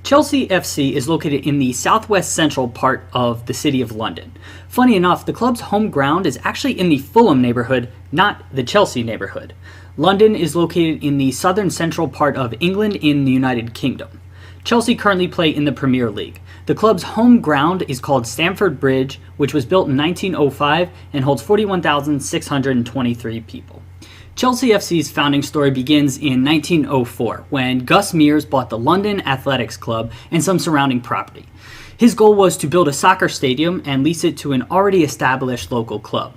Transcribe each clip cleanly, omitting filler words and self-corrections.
Chelsea FC is located in the southwest central part of the city of London. Funny enough, the club's home ground is actually in the Fulham neighborhood, not the Chelsea neighborhood. London is located in the southern central part of England in the United Kingdom. Chelsea currently play in the Premier League. The club's home ground is called Stamford Bridge, which was built in 1905 and holds 41,623 people. Chelsea FC's founding story begins in 1904 when Gus Mears bought the London Athletics Club and some surrounding property. His goal was to build a soccer stadium and lease it to an already established local club.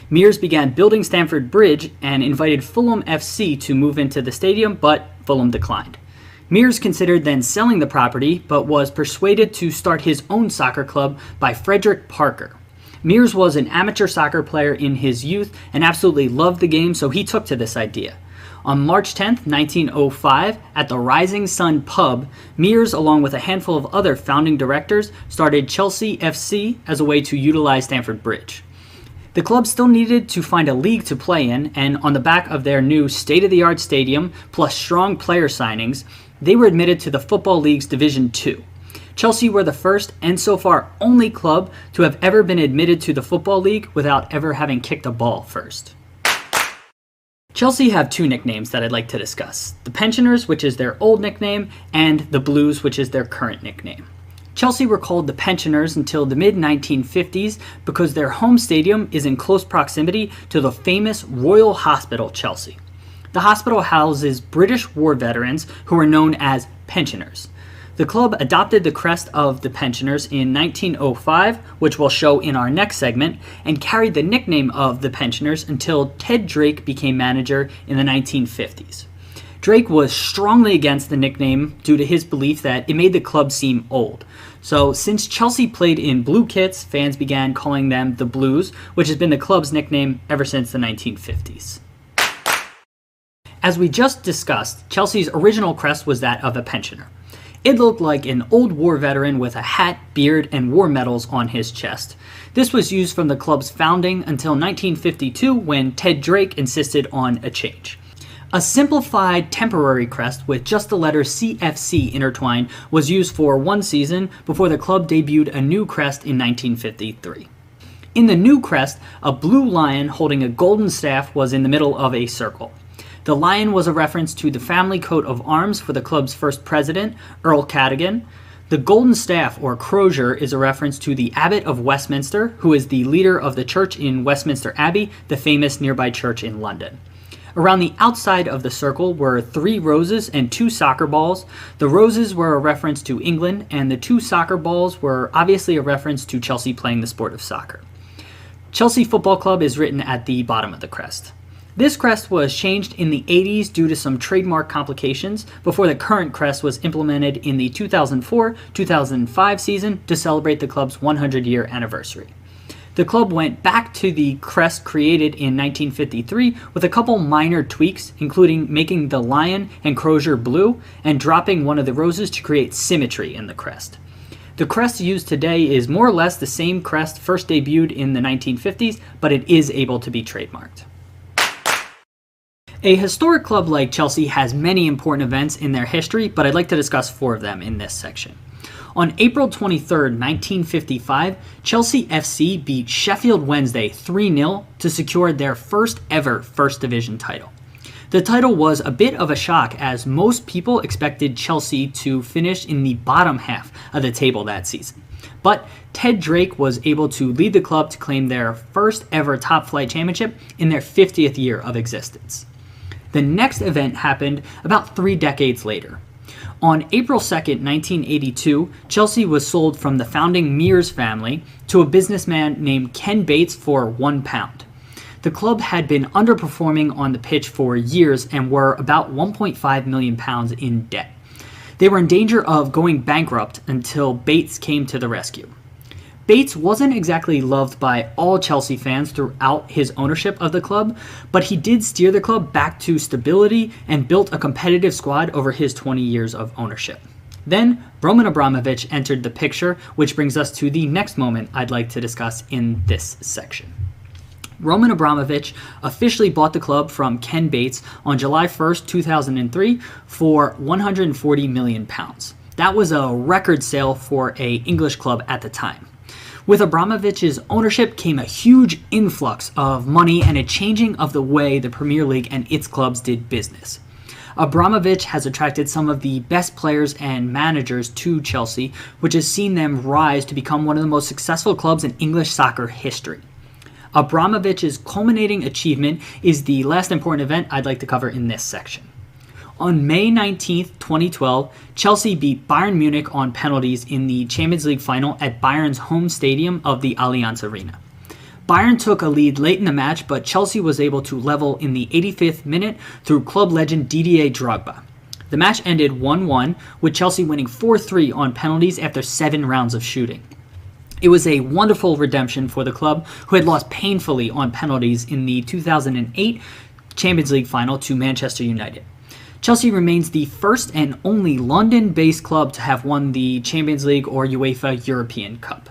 Mears began building Stamford Bridge and invited Fulham FC to move into the stadium, but Fulham declined. Mears considered then selling the property, but was persuaded to start his own soccer club by Frederick Parker. Mears was an amateur soccer player in his youth and absolutely loved the game, so he took to this idea. On March 10, 1905, at the Rising Sun pub, Mears, along with a handful of other founding directors, started Chelsea FC as a way to utilize Stamford Bridge. The club still needed to find a league to play in, and on the back of their new state-of-the-art stadium, plus strong player signings, they were admitted to the Football League's Division II. Chelsea were the first and so far only club to have ever been admitted to the Football League without ever having kicked a ball first. Chelsea have two nicknames that I'd like to discuss. The Pensioners, which is their old nickname, and the Blues, which is their current nickname. Chelsea were called the Pensioners until the mid-1950s because their home stadium is in close proximity to the famous Royal Hospital Chelsea. The hospital houses British war veterans who are known as pensioners. The club adopted the crest of the Pensioners in 1905, which we'll show in our next segment, and carried the nickname of the Pensioners until Ted Drake became manager in the 1950s. Drake was strongly against the nickname due to his belief that it made the club seem old. So since Chelsea played in blue kits, fans began calling them the Blues, which has been the club's nickname ever since the 1950s. As we just discussed, Chelsea's original crest was that of a pensioner. It looked like an old war veteran with a hat, beard, and war medals on his chest. This was used from the club's founding until 1952 when Ted Drake insisted on a change. A simplified temporary crest with just the letter CFC intertwined was used for one season before the club debuted a new crest in 1953. In the new crest, a blue lion holding a golden staff was in the middle of a circle. The lion was a reference to the family coat of arms for the club's first president, Earl Cadogan. The golden staff, or crozier, is a reference to the Abbot of Westminster, who is the leader of the church in Westminster Abbey, the famous nearby church in London. Around the outside of the circle were 3 roses and 2 soccer balls. The roses were a reference to England, and the 2 soccer balls were obviously a reference to Chelsea playing the sport of soccer. Chelsea Football Club is written at the bottom of the crest. This crest was changed in the 80s due to some trademark complications before the current crest was implemented in the 2004-2005 season to celebrate the club's 100-year anniversary. The club went back to the crest created in 1953 with a couple minor tweaks, including making the lion and crozier blue and dropping one of the roses to create symmetry in the crest. The crest used today is more or less the same crest first debuted in the 1950s, but it is able to be trademarked. A historic club like Chelsea has many important events in their history, but I'd like to discuss 4 of them in this section. On April 23, 1955, Chelsea FC beat Sheffield Wednesday 3-0 to secure their first ever First Division title. The title was a bit of a shock as most people expected Chelsea to finish in the bottom half of the table that season. But Ted Drake was able to lead the club to claim their first ever top flight championship in their 50th year of existence. The next event happened about 3 decades later. On April 2, 1982, Chelsea was sold from the founding Mears family to a businessman named Ken Bates for £1. The club had been underperforming on the pitch for years and were about £1.5 million in debt. They were in danger of going bankrupt until Bates came to the rescue. Bates wasn't exactly loved by all Chelsea fans throughout his ownership of the club, but he did steer the club back to stability and built a competitive squad over his 20 years of ownership. Then, Roman Abramovich entered the picture, which brings us to the next moment I'd like to discuss in this section. Roman Abramovich officially bought the club from Ken Bates on July 1st, 2003 for £140 million. That was a record sale for an English club at the time. With Abramovich's ownership came a huge influx of money and a changing of the way the Premier League and its clubs did business. Abramovich has attracted some of the best players and managers to Chelsea, which has seen them rise to become one of the most successful clubs in English soccer history. Abramovich's culminating achievement is the last important event I'd like to cover in this section. On May 19, 2012, Chelsea beat Bayern Munich on penalties in the Champions League final at Bayern's home stadium of the Allianz Arena. Bayern took a lead late in the match, but Chelsea was able to level in the 85th minute through club legend Didier Drogba. The match ended 1-1, with Chelsea winning 4-3 on penalties after 7 rounds of shooting. It was a wonderful redemption for the club, who had lost painfully on penalties in the 2008 Champions League final to Manchester United. Chelsea remains the first and only London-based club to have won the Champions League or UEFA European Cup.